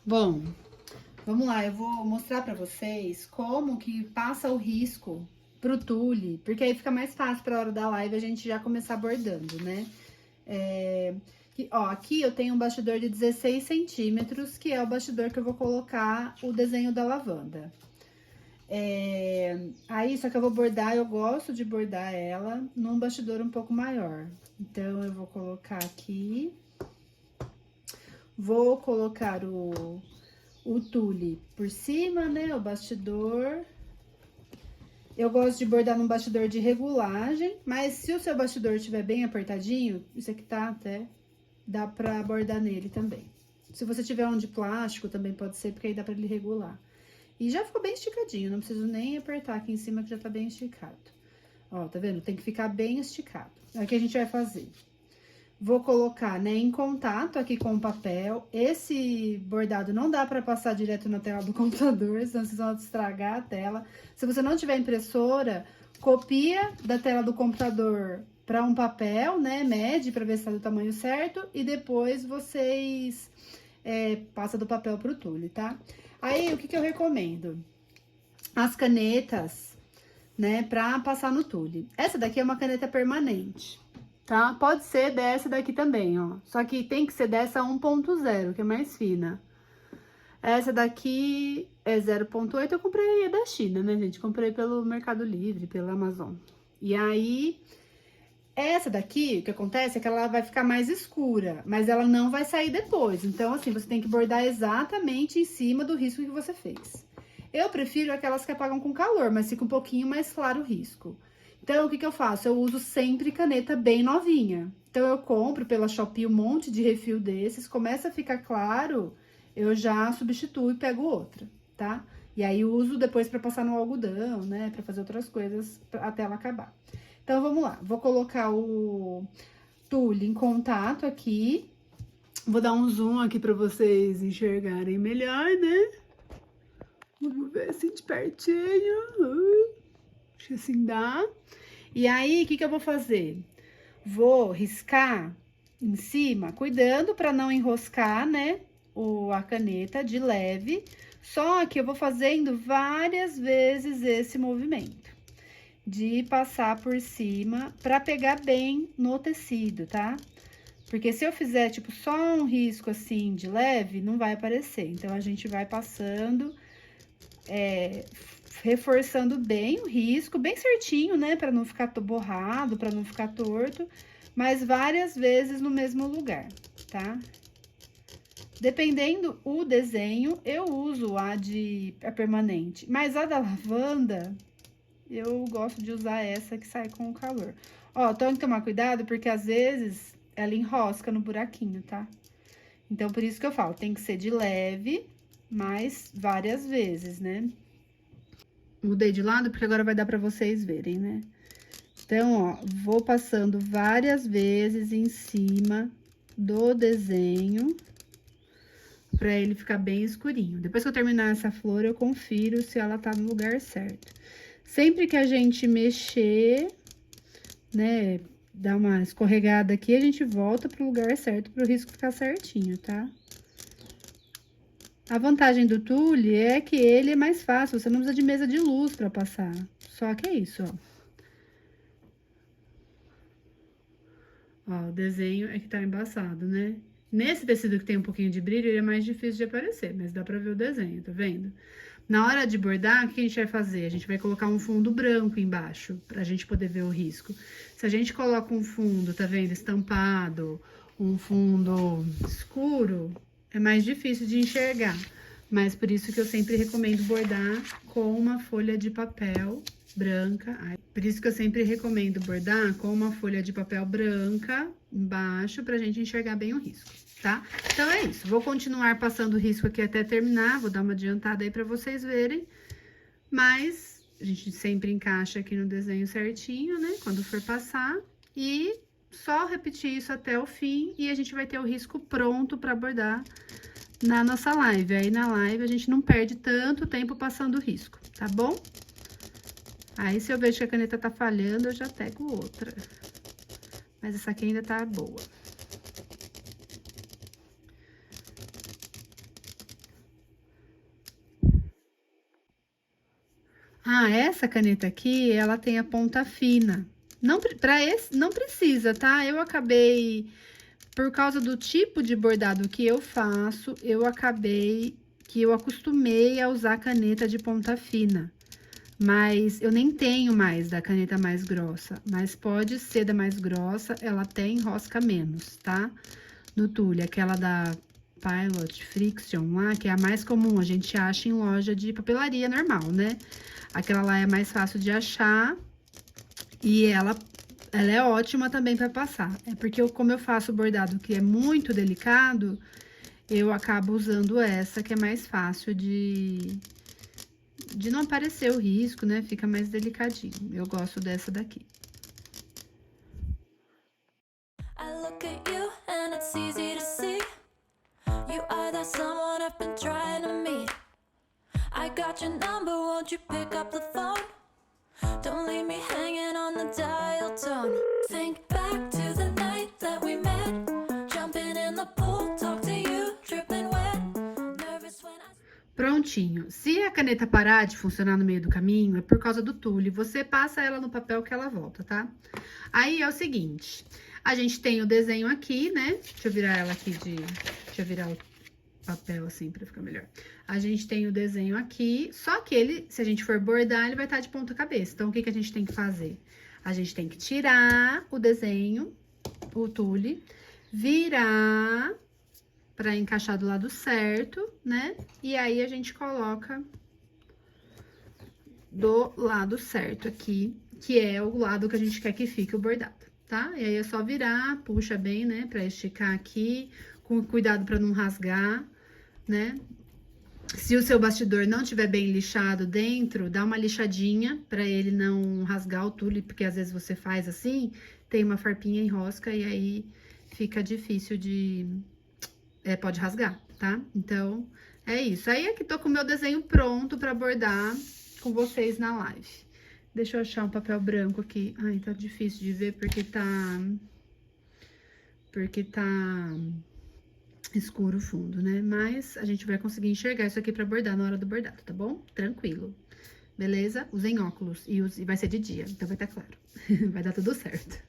Bom, vamos lá, eu vou mostrar pra vocês como que passa o risco pro tule, porque aí fica mais fácil pra hora da live a gente já começar bordando, né? Aqui eu tenho um bastidor de 16 centímetros, que é o bastidor que eu vou colocar o desenho da lavanda. Aí, só que eu vou bordar, eu gosto de bordar ela num bastidor um pouco maior. Então, eu vou colocar aqui, vou colocar o tule por cima, né, o bastidor. Eu gosto de bordar num bastidor de regulagem, mas se o seu bastidor estiver bem apertadinho, isso aqui tá até, dá pra bordar nele também. Se você tiver um de plástico, também pode ser, porque aí dá pra ele regular. E já ficou bem esticadinho, não preciso nem apertar aqui em cima que já tá bem esticado. Ó, tá vendo? Tem que ficar bem esticado. É o que a gente vai fazer. Vou colocar, né, em contato aqui com o papel. Esse bordado não dá pra passar direto na tela do computador, senão vocês vão estragar a tela. Se você não tiver impressora, copia da tela do computador para um papel, né, mede pra ver se tá do tamanho certo e depois vocês passa do papel pro tule, tá? Aí, o que que eu recomendo? As canetas, né, pra passar no tule. Essa daqui é uma caneta permanente, tá? Pode ser dessa daqui também, ó. Só que tem que ser dessa 1.0, que é mais fina. Essa daqui é 0.8, eu comprei da China, né, gente? Comprei pelo Mercado Livre, pela Amazon. E aí, essa daqui, o que acontece é que ela vai ficar mais escura, mas ela não vai sair depois. Então, assim, você tem que bordar exatamente em cima do risco que você fez. Eu prefiro aquelas que apagam com calor, mas fica um pouquinho mais claro o risco. Então, o que que eu faço? Eu uso sempre caneta bem novinha. Então, eu compro pela Shopee um monte de refil desses, começa a ficar claro, eu já substituo e pego outra, tá? E aí, uso depois pra passar no algodão, né? Pra fazer outras coisas até ela acabar. Então, vamos lá. Vou colocar o tule em contato aqui. Vou dar um zoom aqui pra vocês enxergarem melhor, né? Vamos ver assim de pertinho. Acho que assim dá. E aí, o que que eu vou fazer? Vou riscar em cima, cuidando pra não enroscar, né? A caneta de leve. Só que eu vou fazendo várias vezes esse movimento de passar por cima pra pegar bem no tecido, tá? Porque se eu fizer, tipo, só um risco assim de leve, não vai aparecer. Então, a gente vai passando, reforçando bem o risco, bem certinho, né? Pra não ficar borrado, pra não ficar torto, mas várias vezes no mesmo lugar, tá? Dependendo o desenho, eu uso a permanente, mas a da lavanda, eu gosto de usar essa que sai com o calor. Ó, tem que tomar cuidado, porque às vezes ela enrosca no buraquinho, tá? Então, por isso que eu falo, tem que ser de leve, mas várias vezes, né? Mudei de lado, porque agora vai dar pra vocês verem, né? Então, ó, vou passando várias vezes em cima do desenho, pra ele ficar bem escurinho. Depois que eu terminar essa flor, eu confiro se ela tá no lugar certo. Sempre que a gente mexer, né, dar uma escorregada aqui, a gente volta pro lugar certo, pro risco ficar certinho, tá? A vantagem do tule é que ele é mais fácil, você não precisa de mesa de luz pra passar. Só que é isso, ó. Ó, o desenho é que tá embaçado, né? Nesse tecido que tem um pouquinho de brilho, ele é mais difícil de aparecer, mas dá pra ver o desenho, tá vendo? Na hora de bordar, o que a gente vai fazer? A gente vai colocar um fundo branco embaixo, pra gente poder ver o risco. Se a gente coloca um fundo, tá vendo, estampado, um fundo escuro, é mais difícil de enxergar. Mas por isso que eu sempre recomendo bordar com uma folha de papel branca. Por isso que eu sempre recomendo bordar com uma folha de papel branca embaixo, pra gente enxergar bem o risco, tá? Então, é isso. Vou continuar passando o risco aqui até terminar, vou dar uma adiantada aí pra vocês verem. Mas, a gente sempre encaixa aqui no desenho certinho, né? Quando for passar. E só repetir isso até o fim e a gente vai ter o risco pronto pra bordar na nossa live. Aí, na live, a gente não perde tanto tempo passando o risco, tá bom? Aí, se eu vejo que a caneta tá falhando, eu já pego outra. Mas essa aqui ainda tá boa. Ah, essa caneta aqui, ela tem a ponta fina. Não, pra esse, não precisa, tá? Eu acabei, por causa do tipo de bordado que eu faço, eu acostumei a usar caneta de ponta fina. Mas eu nem tenho mais da caneta mais grossa, mas pode ser da mais grossa, ela tem enrosca menos, tá? No tule, aquela da Pilot Friction lá, que é a mais comum, a gente acha em loja de papelaria normal, né? Aquela lá é mais fácil de achar e ela é ótima também para passar. É porque como eu faço bordado que é muito delicado, eu acabo usando essa que é mais fácil de não aparecer o risco, né? Fica mais delicadinho. Eu gosto dessa daqui. I look at you and it's easy to see. You are that someone I've been trying to meet. I got your number, won't you pick up the phone? Don't leave me hanging on the dial tone. Think back to the night that we met. Jumping in the pool, talk to you, dripping wet. Nervous when I... Prontinho. Se a caneta parar de funcionar no meio do caminho, é por causa do tule. Você passa ela no papel que ela volta, tá? Aí é o seguinte, a gente tem o desenho aqui, né? Deixa eu virar ela aqui Deixa eu virar o papel assim pra ficar melhor. A gente tem o desenho aqui, só que ele, se a gente for bordar, ele vai estar de ponta cabeça. Então, o que que a gente tem que fazer? A gente tem que tirar o desenho, o tule, virar pra encaixar do lado certo, né? E aí, a gente coloca do lado certo aqui, que é o lado que a gente quer que fique o bordado, tá? E aí, é só virar, puxa bem, né? Pra esticar aqui, com cuidado pra não rasgar, né? Se o seu bastidor não tiver bem lixado dentro, dá uma lixadinha pra ele não rasgar o tule, porque às vezes você faz assim, tem uma farpinha enrosca e aí fica difícil de... pode rasgar, tá? Então, é isso. Aí, aqui tô com o meu desenho pronto pra bordar com vocês na live. Deixa eu achar um papel branco aqui. Ai, tá difícil de ver porque tá escuro o fundo, né? Mas a gente vai conseguir enxergar isso aqui pra bordar na hora do bordado, tá bom? Tranquilo. Beleza? Usem óculos e vai ser de dia, então vai estar claro. Vai dar tudo certo.